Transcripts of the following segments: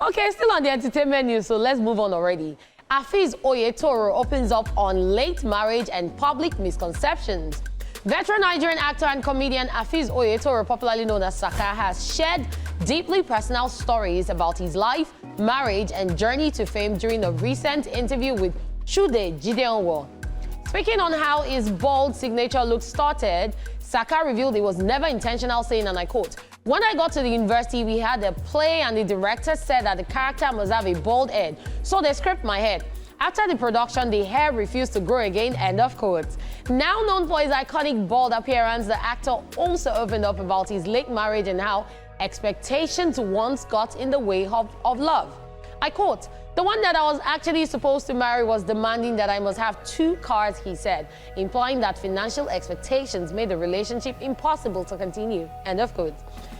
Okay, still on the entertainment news, so let's move on already. Afeez Oyetoro opens up on late marriage and public misconceptions. Veteran Nigerian actor and comedian Afeez Oyetoro, popularly known as Saka, has shared deeply personal stories about his life, marriage, and journey to fame during a recent interview with WithChude. Speaking on how his bold signature look started, Saka revealed it was never intentional, saying, and I quote, "When I got to the university, we had a play and the director said that the character must have a bald head, so they scraped my head. After the production, the hair refused to grow again," end of quote. Now known for his iconic bald appearance, the actor also opened up about his late marriage and how expectations once got in the way of love. I quote, "The one that I was actually supposed to marry was demanding that I must have 2 cars," he said, implying that financial expectations made the relationship impossible to continue, end of quote.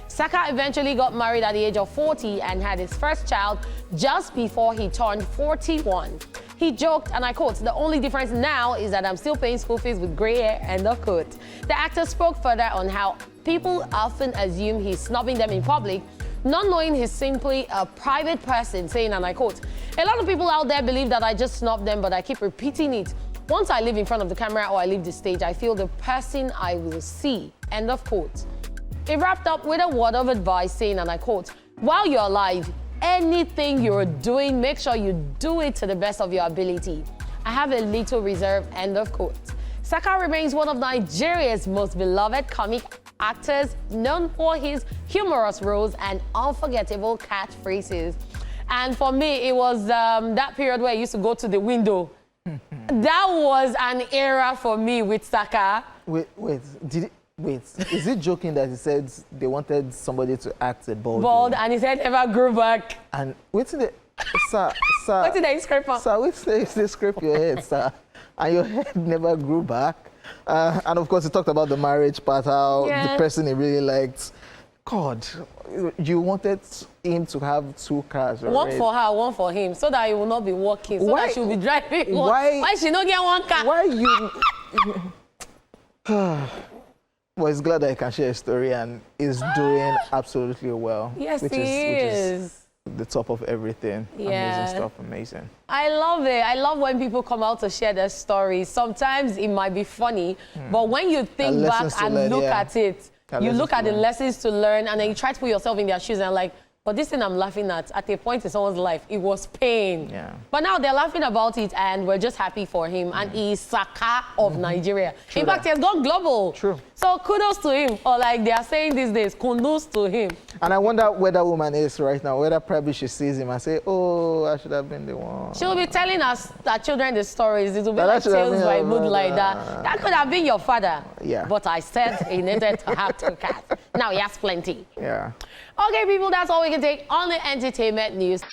Saka eventually got married at the age of 40 and had his first child just before he turned 41. He joked, and I quote, "The only difference now is that I'm still paying school fees with gray hair," end of quote. The actor spoke further on how people often assume he's snubbing them in public, not knowing he's simply a private person, saying, and I quote, "A lot of people out there believe that I just snub them, but I keep repeating it. Once I live in front of the camera or I leave the stage, I feel the person I will see," end of quote. He wrapped up with a word of advice, saying, and I quote, "While you're alive, anything you're doing, make sure you do it to the best of your ability. I have a little reserve," end of quote. Saka remains one of Nigeria's most beloved comic actors, known for his humorous roles and unforgettable catchphrases. And for me, it was that period where I used to go to the window. That was an era for me with Saka. Wait, is it joking that he said they wanted somebody to act a bald and his head never grew back? And what's the sir? What did they scrape on? Sir, what's they scrape your head, sir? And your head never grew back. And of course, he talked about the marriage part, how the person he really liked. God, you wanted him to have 2 cars, right? One for her, one for him, so that he will not be walking, so that she will be driving. Why she not get 1 car? Why you? Well, he's glad that he can share a story and is doing absolutely well. Yes, which is the top of everything. Yeah. Amazing stuff, amazing. I love it. I love when people come out to share their stories. Sometimes it might be funny, but when you think back and look at it, you look at the lessons to learn, and then you try to put yourself in their shoes and like, but this thing I'm laughing at a point in someone's life, it was pain. Yeah. But now they're laughing about it, and we're just happy for him. And he's Saka of Nigeria. In fact, he has gone global. True. So kudos to him, or like they are saying these days, kudos to him. And I wonder where that woman is right now, whether probably she sees him and say, "Oh, I should have been the one." She'll be telling us, our children, the stories. It will be like Tales by Moonlight. That could have been your father. Yeah. But I said he needed to have 2 cats. Now he has plenty. Yeah. Okay, people, that's all we can take on the entertainment news.